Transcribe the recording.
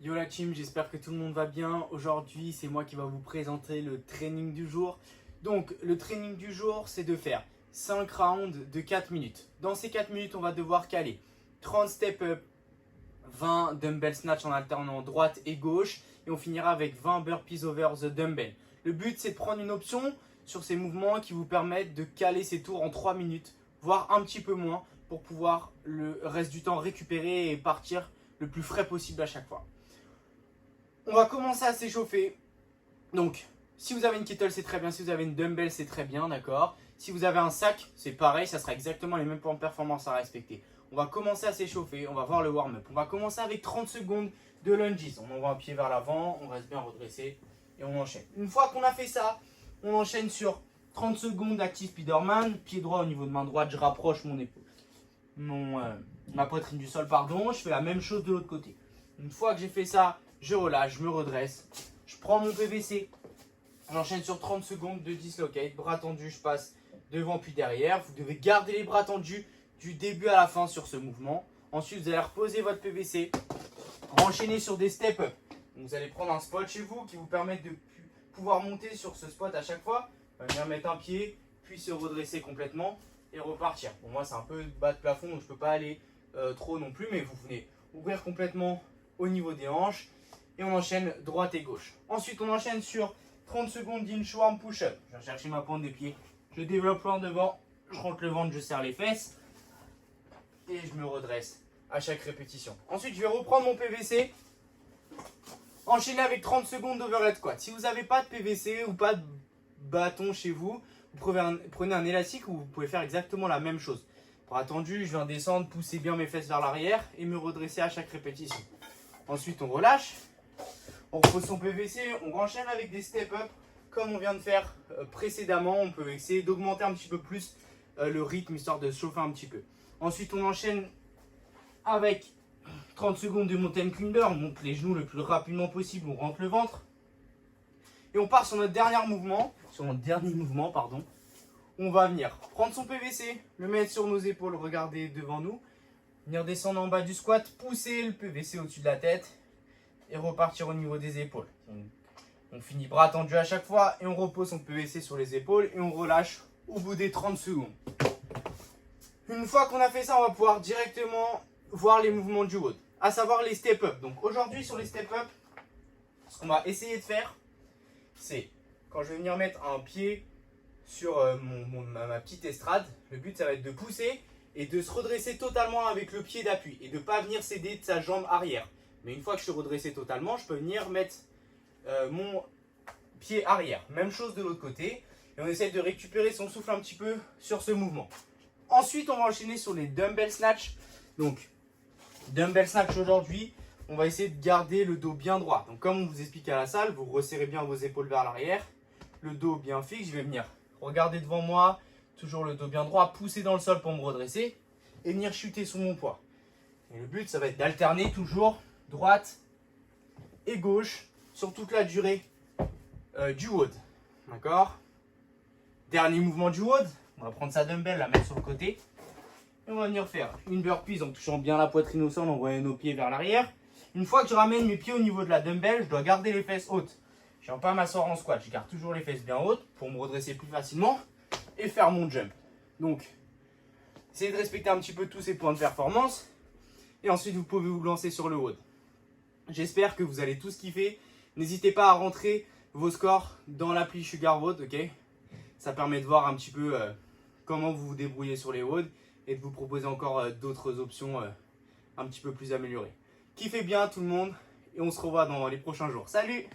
Yo la team, j'espère que tout le monde va bien. Aujourd'hui, c'est moi qui va vous présenter le training du jour. Donc, le training du jour, c'est de faire 5 rounds de 4 minutes. Dans ces 4 minutes, on va devoir caler 30 step up, 20 dumbbell snatch en alternant droite et gauche. Et on finira avec 20 burpees over the dumbbell. Le but, c'est de prendre une option sur ces mouvements qui vous permettent de caler ces tours en 3 minutes, voire un petit peu moins, pour pouvoir le reste du temps récupérer et partir le plus frais possible à chaque fois. On va commencer à s'échauffer. Donc, si vous avez une kettle, c'est très bien. Si vous avez une dumbbell, c'est très bien, d'accord. Si vous avez un sac, c'est pareil. Ça sera exactement les mêmes points de performance à respecter. On va commencer à s'échauffer. On va voir le warm-up. On va commencer avec 30 secondes de lunges. On envoie un pied vers l'avant. On reste bien redressé et on enchaîne. Une fois qu'on a fait ça, on enchaîne sur 30 secondes d'active Spiderman. Pied droit au niveau de main droite. Je rapproche mon épaule, ma poitrine du sol, pardon. Je fais la même chose de l'autre côté. Une fois que j'ai fait ça, je relâche, je me redresse, je prends mon PVC, on enchaîne sur 30 secondes de dislocate, bras tendus, je passe devant puis derrière. Vous devez garder les bras tendus du début à la fin sur ce mouvement. Ensuite, vous allez reposer votre PVC, enchaîner sur des step up. Vous allez prendre un spot chez vous qui vous permet de pouvoir monter sur ce spot à chaque fois, venir mettre un pied, puis se redresser complètement et repartir. Pour moi, c'est un peu bas de plafond, donc je ne peux pas aller trop non plus, mais vous venez ouvrir complètement au niveau des hanches. Et on enchaîne droite et gauche. Ensuite, on enchaîne sur 30 secondes d'inchworm push-up. Je vais chercher ma pointe de pied. Je développe loin devant. Je rentre le ventre, je serre les fesses. Et je me redresse à chaque répétition. Ensuite, je vais reprendre mon PVC. Enchaîner avec 30 secondes d'overhead squat. Si vous n'avez pas de PVC ou pas de bâton chez vous, vous prenez un élastique où vous pouvez faire exactement la même chose. Bras tendu, je viens descendre, pousser bien mes fesses vers l'arrière et me redresser à chaque répétition. Ensuite, on relâche. On repose son PVC, on enchaîne avec des step-up comme on vient de faire précédemment. On peut essayer d'augmenter un petit peu plus le rythme histoire de se chauffer un petit peu. Ensuite, on enchaîne avec 30 secondes de mountain climber. On monte les genoux le plus rapidement possible, on rentre le ventre. Et on part sur notre dernier mouvement, On va venir prendre son PVC, le mettre sur nos épaules, regarder devant nous. Venir descendre en bas du squat, pousser le PVC au-dessus de la tête. Et repartir au niveau des épaules. On finit bras tendus à chaque fois et on repose son PVC sur les épaules et on relâche au bout des 30 secondes. Une fois qu'on a fait ça, on va pouvoir directement voir les mouvements du WOD, à savoir les step-up. Donc aujourd'hui sur les step-up, ce qu'on va essayer de faire, c'est quand je vais venir mettre un pied sur ma petite estrade, le but ça va être de pousser et de se redresser totalement avec le pied d'appui et de ne pas venir céder de sa jambe arrière. Mais une fois que je suis redressé totalement, je peux venir mettre mon pied arrière. Même chose de l'autre côté. Et on essaie de récupérer son souffle un petit peu sur ce mouvement. Ensuite, on va enchaîner sur les dumbbell snatch. Donc, dumbbell snatch aujourd'hui, on va essayer de garder le dos bien droit. Donc, comme on vous explique à la salle, vous resserrez bien vos épaules vers l'arrière. Le dos bien fixe. Je vais venir regarder devant moi. Toujours le dos bien droit. Pousser dans le sol pour me redresser. Et venir chuter sous mon poids. Et le but, ça va être d'alterner toujours droite et gauche sur toute la durée du WOD. D'accord? Dernier mouvement du WOD. On va prendre sa dumbbell, la mettre sur le côté. Et on va venir faire une burpee en touchant bien la poitrine au sol, en envoyant nos pieds vers l'arrière. Une fois que je ramène mes pieds au niveau de la dumbbell, je dois garder les fesses hautes. Je ne viens pas m'asseoir en squat. Je garde toujours les fesses bien hautes pour me redresser plus facilement et faire mon jump. Donc, essayez de respecter un petit peu tous ces points de performance. Et ensuite, vous pouvez vous lancer sur le WOD. J'espère que vous allez tous kiffer. N'hésitez pas à rentrer vos scores dans l'appli Sugar WOD, ok? Ça permet de voir un petit peu comment vous vous débrouillez sur les WOD et de vous proposer encore d'autres options un petit peu plus améliorées. Kiffez bien tout le monde et on se revoit dans les prochains jours. Salut!